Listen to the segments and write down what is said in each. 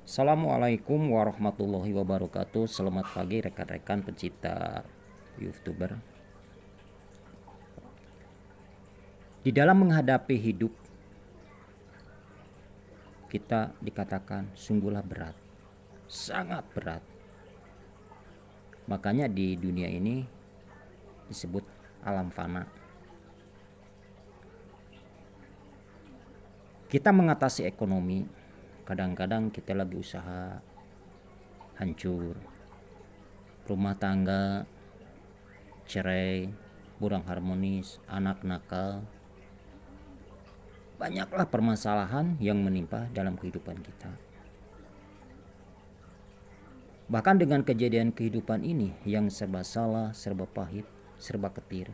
Assalamualaikum warahmatullahi wabarakatuh. Selamat pagi rekan-rekan pencipta YouTuber. Di dalam menghadapi hidup, kita dikatakan sungguhlah berat, sangat berat. Makanya di dunia ini disebut alam fana. Kita mengatasi ekonomi, kadang-kadang kita lagi usaha hancur, rumah tangga cerai, kurang harmonis, anak nakal. Banyaklah permasalahan yang menimpa dalam kehidupan kita. Bahkan dengan kejadian kehidupan ini yang serba salah, serba pahit, serba ketir,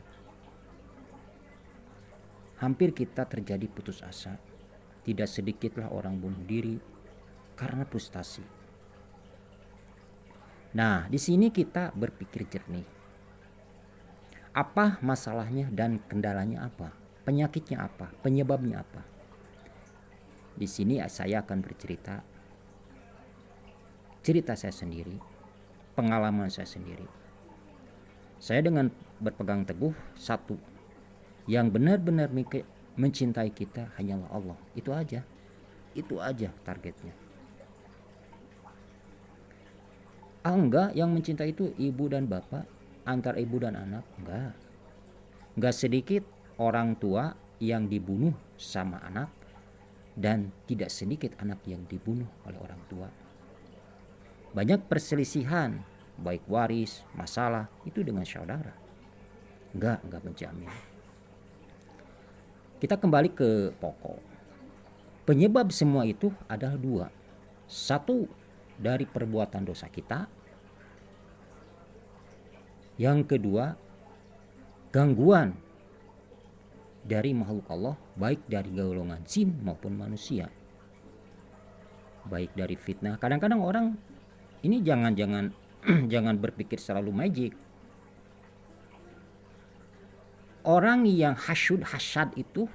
hampir kita terjadi putus asa. Tidak sedikitlah orang bunuh diri karena frustasi. Nah, di sini kita berpikir jernih. Apa masalahnya dan kendalanya apa? Penyakitnya apa? Penyebabnya apa? Di sini saya akan bercerita cerita saya sendiri, pengalaman saya sendiri. Saya dengan berpegang teguh satu, yang benar-benar mencintai kita hanyalah Allah. Itu aja targetnya. Enggak, yang mencintai itu ibu dan bapak, antar ibu dan anak. Enggak sedikit orang tua yang dibunuh sama anak, dan tidak sedikit anak yang dibunuh oleh orang tua. Banyak perselisihan, baik waris, masalah, itu dengan saudara. Enggak menjamin. Kita kembali ke pokok. Penyebab semua itu adalah dua. Satu, dari perbuatan dosa kita. Yang kedua, gangguan dari makhluk Allah, baik dari golongan jin maupun manusia. Baik dari fitnah. Kadang-kadang orang ini jangan jangan berpikir selalu magic. Orang yang hasad itu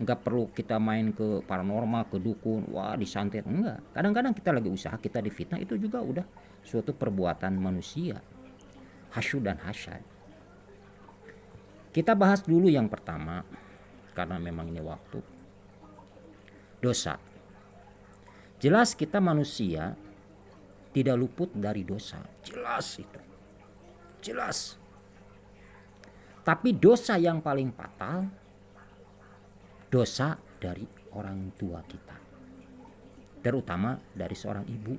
nggak perlu kita main ke paranormal, ke dukun, wah disantet, enggak. Kadang-kadang kita lagi usaha, kita difitnah, itu juga udah suatu perbuatan manusia, hasud dan hasad. Kita bahas dulu yang pertama, karena memang ini waktu. Dosa. Jelas kita manusia tidak luput dari dosa, jelas itu, jelas. Tapi dosa yang paling fatal, dosa dari orang tua kita, terutama dari seorang ibu.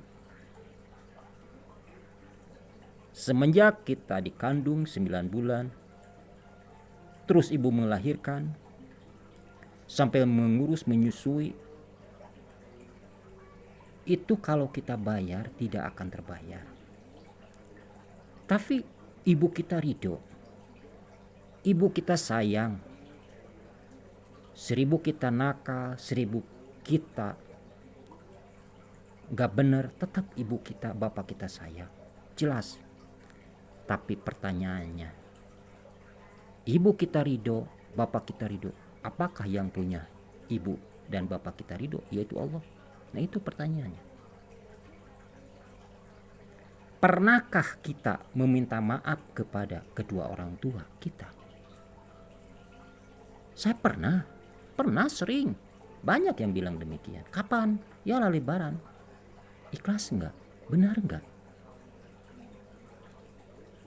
Semenjak kita dikandung 9 bulan, terus ibu melahirkan, sampai mengurus menyusui, itu kalau kita bayar tidak akan terbayar. Tapi ibu kita ridho, ibu kita sayang. 1000 kita nakal, 1000 kita gak bener, tetap ibu kita, bapak kita sayang. Jelas. Tapi pertanyaannya, ibu kita ridho, bapak kita ridho, apakah yang punya ibu dan bapak kita ridho? Yaitu Allah. Nah, itu pertanyaannya. Pernahkah kita meminta maaf kepada kedua orang tua kita? Saya pernah sering. Banyak yang bilang demikian. Kapan? Ya lah Lebaran. Ikhlas enggak? Benar enggak?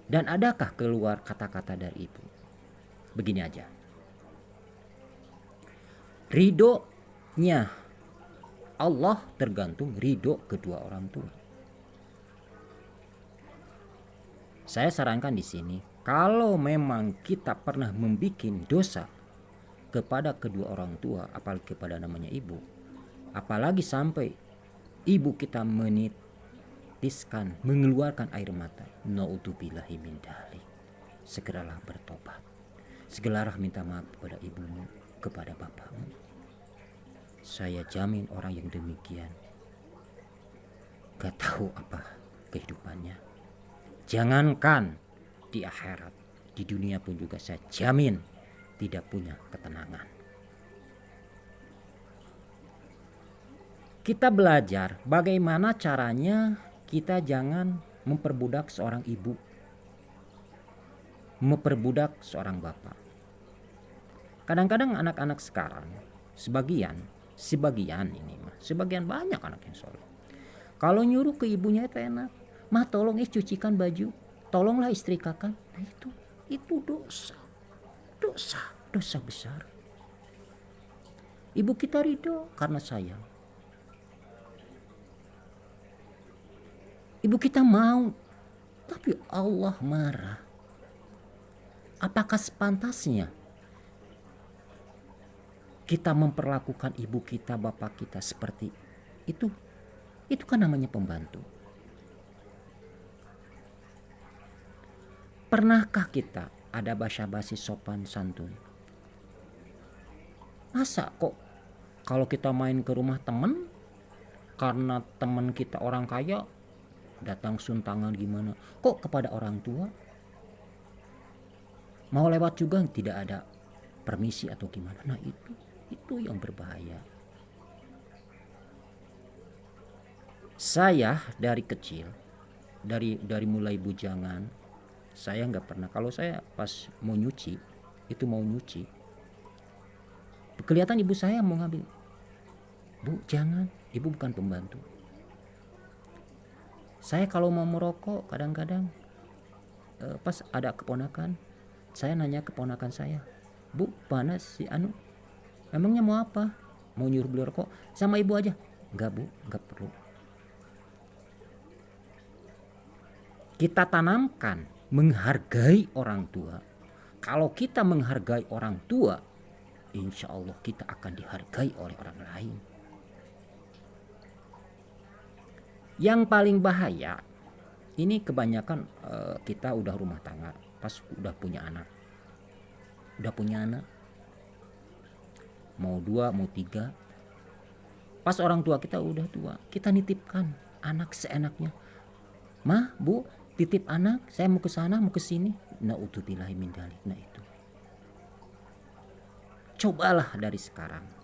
Dan adakah keluar kata-kata dari ibu? Begini aja. Ridhonya Allah tergantung ridho kedua orang tua. Saya sarankan di sini, kalau memang kita pernah membuat dosa kepada kedua orang tua, apalagi kepada namanya ibu, apalagi sampai ibu kita menitiskan, mengeluarkan air mata, naudzubillahi min dzalik, segeralah bertobat, segeralah minta maaf kepada ibumu, kepada bapakmu. Saya jamin orang yang demikian gak tahu apa kehidupannya. Jangankan di akhirat, di dunia pun juga saya jamin tidak punya ketenangan. Kita belajar bagaimana caranya kita jangan memperbudak seorang ibu, memperbudak seorang bapak. Kadang-kadang anak-anak sekarang, sebagian banyak anak yang soleh. Kalau nyuruh ke ibunya itu enak, mah tolong cucikan baju, tolonglah istrikakan. Nah itu dosa besar. Ibu kita ridho karena sayang. Ibu kita mau, tapi Allah marah. Apakah sepantasnya kita memperlakukan ibu kita, bapak kita seperti itu? Itu kan namanya pembantu. Pernahkah kita ada basa-basi sopan santun? Masa kok kalau kita main ke rumah teman, karena teman kita orang kaya, datang suntangan gimana? Kok kepada orang tua mau lewat juga tidak ada permisi atau gimana? Nah itu yang berbahaya. Saya dari kecil, dari mulai bujangan, saya nggak pernah. Kalau saya pas mau nyuci, kelihatan ibu saya mau ngambil. Bu, jangan, ibu bukan pembantu. Saya kalau mau merokok kadang-kadang pas ada keponakan, saya nanya keponakan saya, Bu, mana si Anu? Emangnya mau apa? Mau nyuruh beli rokok? Sama ibu aja. Enggak Bu, enggak perlu. Kita tanamkan menghargai orang tua. Kalau kita menghargai orang tua, insya Allah kita akan dihargai oleh orang lain. Yang paling bahaya, ini kebanyakan kita udah rumah tangga, pas udah punya anak, mau 2 mau 3, pas orang tua kita udah tua, kita nitipkan anak seenaknya. Mah, Bu, titip anak, saya mau ke sana, mau ke sini. Na'udzubillahi min dzalik. Nah itu. Cobalah dari sekarang.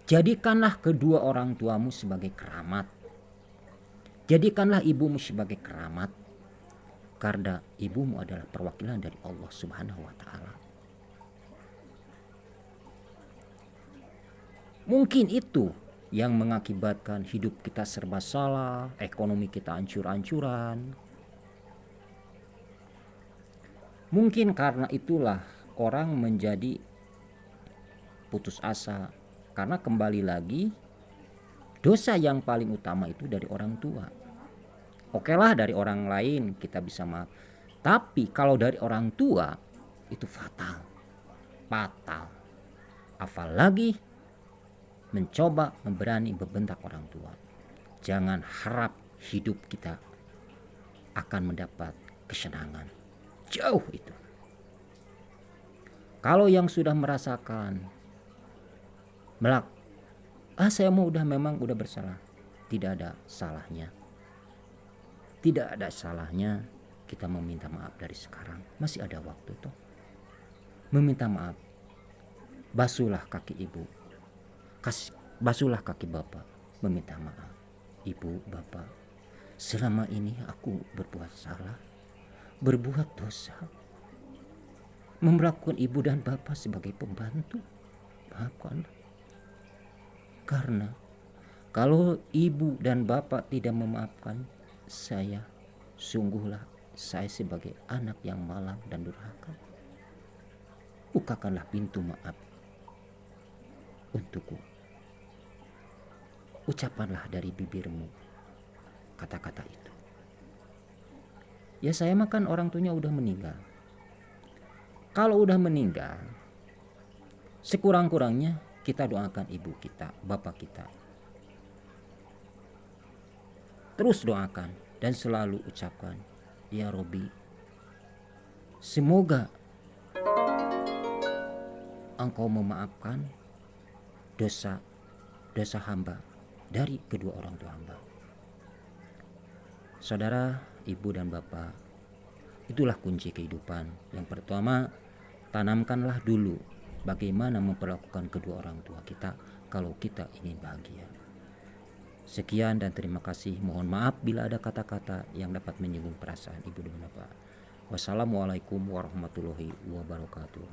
Jadikanlah kedua orang tuamu sebagai keramat. Jadikanlah ibumu sebagai keramat. Karena ibumu adalah perwakilan dari Allah Subhanahu wa ta'ala. Mungkin itu yang mengakibatkan hidup kita serba salah, ekonomi kita hancur-hancuran. Mungkin karena itulah orang menjadi putus asa. Karena kembali lagi, dosa yang paling utama itu dari orang tua. Oke lah, dari orang lain kita bisa maaf. Tapi kalau dari orang tua itu fatal. Apalagi mencoba memberani membentak orang tua. Jangan harap hidup kita akan mendapat kesenangan. Jauh itu. Kalau yang sudah merasakan saya mau memang udah bersalah, tidak ada salahnya kita meminta maaf dari sekarang. Masih ada waktu toh. Meminta maaf. Basuhlah kaki ibu, basuhlah kaki bapak, meminta maaf. Ibu, bapak, selama ini aku berbuat salah, berbuat dosa, memperlakukan ibu dan bapak sebagai pembantu. Maafkanlah. Karena kalau ibu dan bapak tidak memaafkan saya, sungguhlah saya sebagai anak yang malang dan durhaka. Bukakanlah pintu maaf untukku. Ucapkanlah dari bibirmu kata-kata itu. Ya, saya makan orang tuanya udah meninggal. Kalau udah meninggal, sekurang-kurangnya kita doakan ibu kita, bapak kita. Terus doakan dan selalu ucapkan, ya Robbi, semoga Engkau memaafkan dosa hamba dari kedua orang tua hamba. Saudara, ibu dan bapak, itulah kunci kehidupan. Yang pertama, tanamkanlah dulu bagaimana memperlakukan kedua orang tua kita kalau kita ingin bahagia. Sekian dan terima kasih. Mohon maaf bila ada kata-kata yang dapat menyinggung perasaan ibu dan bapak. Wassalamualaikum warahmatullahi wabarakatuh.